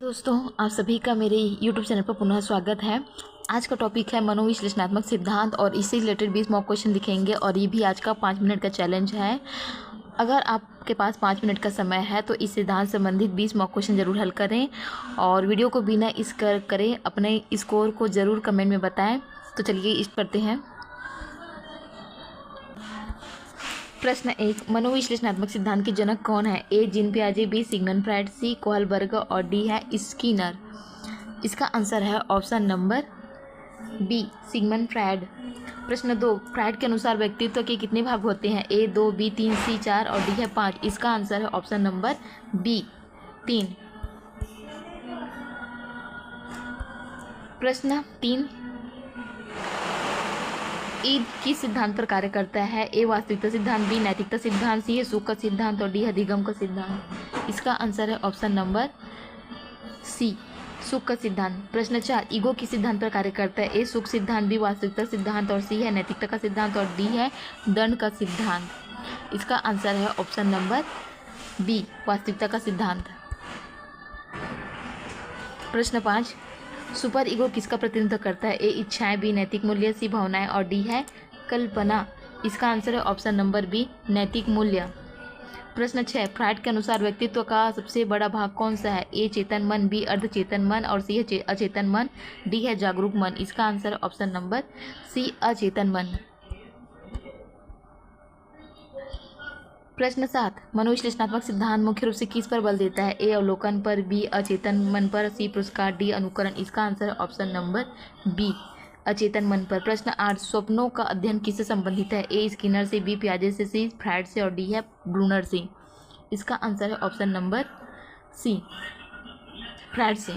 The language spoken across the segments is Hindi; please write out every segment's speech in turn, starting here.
दोस्तों, आप सभी का मेरे YouTube चैनल पर पुनः स्वागत है। आज का टॉपिक है मनोविश्लेषणात्मक सिद्धांत और इससे रिलेटेड 20 मॉक क्वेश्चन लिखेंगे और ये भी आज का 5 मिनट का चैलेंज है। अगर आपके पास 5 मिनट का समय है तो इस सिद्धांत संबंधित 20 मॉक क्वेश्चन ज़रूर हल करें और वीडियो को बिना स्किप करें। अपने स्कोर को ज़रूर कमेंट में बताएं। तो चलिए स्टार्ट करते हैं। प्रश्न 1, मनोविश्लेषणात्मक सिद्धांत के जनक कौन है? ए जीन पियाजे, B Sigmund Freud, C Kohlberg और डी है स्किनर। इसका आंसर है option number B Sigmund Freud. प्रश्न 2, फ्रायड के अनुसार व्यक्तित्व के कितने भाग होते हैं? ए 2, बी 3, सी 4 और डी है 5। इसका आंसर है ऑप्शन नंबर बी 3। प्रश्न 3, ईद किस सिद्धांत पर कार्य करता है? ए वास्तविकता सिद्धांत, बी नैतिकता सिद्धांत, सी है सुख का सिद्धांत और डी है अधिगम का सिद्धांत। इसका आंसर है ऑप्शन नंबर सी सुख का सिद्धांत। प्रश्न 4, ईगो किस सिद्धांत पर कार्य करता है? ए सुख सिद्धांत, बी वास्तविकता सिद्धांत और सी है नैतिकता का सिद्धांत और डी है दंड का सिद्धांत। इसका आंसर है ऑप्शन नंबर बी वास्तविकता का सिद्धांत। प्रश्न 5, सुपर ईगो किसका प्रतिनिधित्व करता है? ए इच्छाएं, बी नैतिक मूल्य, सी भावनाएं और डी है कल्पना। इसका आंसर है ऑप्शन नंबर बी नैतिक मूल्य। प्रश्न 6, फ्रायड के अनुसार व्यक्तित्व का सबसे बड़ा भाग कौन सा है? ए चेतन मन, बी अर्धचेतन मन और सी है अचेतन मन, डी है जागरूक मन। इसका आंसर है ऑप्शन नंबर सी अचेतन मन। प्रश्न 7, मनोविश्लेषणात्मक सिद्धांत मुख्य रूप से किस पर बल देता है? ए अवलोकन पर, बी अचेतन मन पर, सी पुरस्कार, डी अनुकरण। इसका आंसर है ऑप्शन नंबर बी अचेतन मन पर। प्रश्न 8, स्वप्नों का अध्ययन किससे संबंधित है? ए स्किनर से, बी पियाजे से, सी फ्रायड से और डी है ब्रूनर से। इसका आंसर है ऑप्शन नंबर सी फ्रायड से।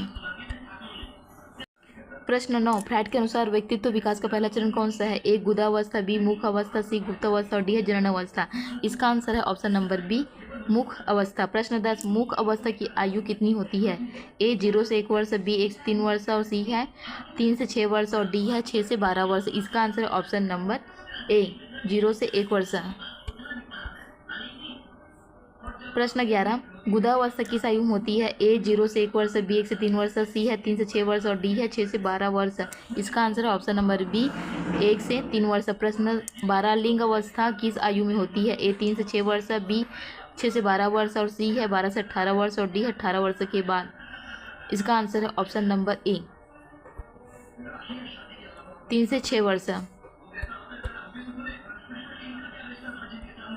प्रश्न 9, फ्रायड के अनुसार व्यक्तित्व विकास का पहला चरण कौन सा है? ए गुदावस्था, बी मुख अवस्था, सी गुप्त अवस्था और डी है जनन अवस्था। इसका आंसर है ऑप्शन नंबर बी मुख अवस्था। प्रश्न 10, मुख अवस्था की आयु कितनी होती है? ए 0 से 1 वर्ष, बी 1 से 3 वर्ष और सी है 3 से 6 वर्ष और डी है 6 से 12 वर्ष। इसका आंसर है ऑप्शन नंबर ए 0 से 1 वर्ष। प्रश्न 11, गुदावस्था किस आयु में होती है? ए 0 से 1 वर्ष, बी 1 से 3 वर्ष, सी है 3 से 6 वर्ष और डी है 6 से 12 वर्ष। इसका आंसर है ऑप्शन नंबर बी 1 से 3 वर्ष। प्रश्न 12, लिंग अवस्था किस आयु में होती है? ए 3 से 6 वर्ष, बी 6 से 12 वर्ष और सी है 12 से 18 वर्ष और डी है 18 वर्ष के बाद। इसका आंसर है ऑप्शन नंबर ए 3 से 6 वर्ष।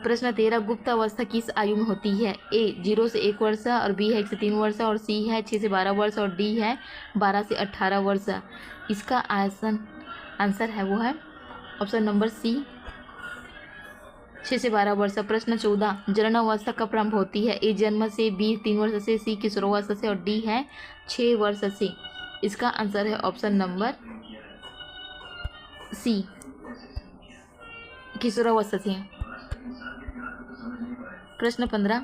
प्रश्न 13, गुप्त अवस्था किस आयु में होती है? ए 0 से 1 वर्ष और बी है 1 से 3 वर्ष और सी है 6 से 12 वर्ष और डी है 12 से 18 वर्ष। इसका आंसर है वो है ऑप्शन नंबर सी 6 से 12 वर्ष। प्रश्न 14, जनन अवस्था कब प्रारंभ होती है? ए जन्म से, बी 3 वर्ष से, सी किशोरावस्था से और डी है 6 वर्ष से। इसका आंसर है ऑप्शन नंबर सी किशोरावस्था से। प्रश्न 15,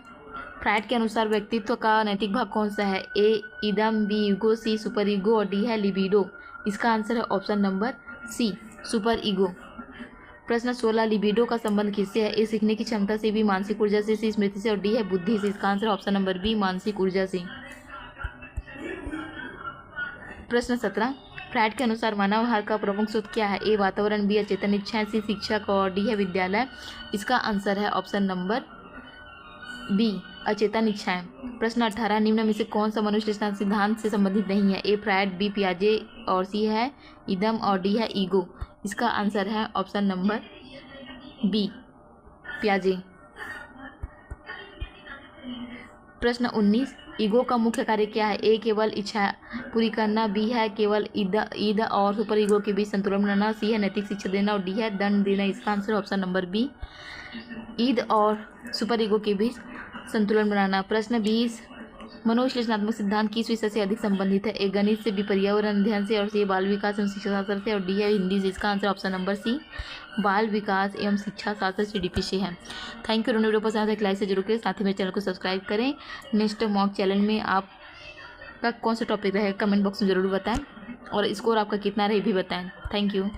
फ्रायड के अनुसार व्यक्तित्व का नैतिक भाग कौन सा है? ए इदम, B ego, C super ego और डी है लिबिडो। इसका आंसर है option number C super ego. प्रश्न 16, लिबिडो का संबंध किससे है? ए सीखने की क्षमता से, बी मानसिक ऊर्जा से, सी स्मृति से और डी है बुद्धि से। इसका आंसर है ऑप्शन नंबर बी मानसिक ऊर्जा से। प्रश्न 17, फ्रायड के अनुसार मानव आहार का प्रमुख स्रोत क्या है? ए वातावरण, बी अचेतन इच्छाएं, सी शिक्षक और डी है विद्यालय। इसका आंसर है ऑप्शन नंबर बी अचेतन इच्छाएं। प्रश्न 18, निम्न में से कौन सा मनोविश्लेषणात्मक सिद्धांत से संबंधित नहीं है? ए फ्रायड, बी पियाजे और सी है इदम और डी है ईगो। इसका आंसर है ऑप्शन नंबर बी पियाजे। प्रश्न 19, ईगो का मुख्य कार्य क्या है? ए केवल इच्छा पूरी करना, बी है केवल ईद और सुपर ईगो के बीच संतुलन बनाना, सी है नैतिक शिक्षा देना और डी है दंड देना। इसका answer option number B id और सुपर ईगो के बीच संतुलन बनाना। प्रश्न 20, मनोविश्लेषणात्मक सिद्धांत किस विषय से अधिक संबंधित है? ए गणित से, बी पर्यावरण अध्ययन से और सी बाल विकास एवं शिक्षा शास्त्र से और डी है हिंदी से। इसका आंसर ऑप्शन नंबर सी बाल विकास एवं शिक्षा शास्त्र CDP से है। Thank you. वीडियो पसंद है लाइक से जरूर करें, साथ ही मेरे चैनल को सब्सक्राइब करें। नेक्स्ट मॉक चैलेंज में आपका कौन सा टॉपिक रहेगा कमेंट बॉक्स में ज़रूर बताएं और स्कोर आपका कितना रहे भी बताएं। Thank you.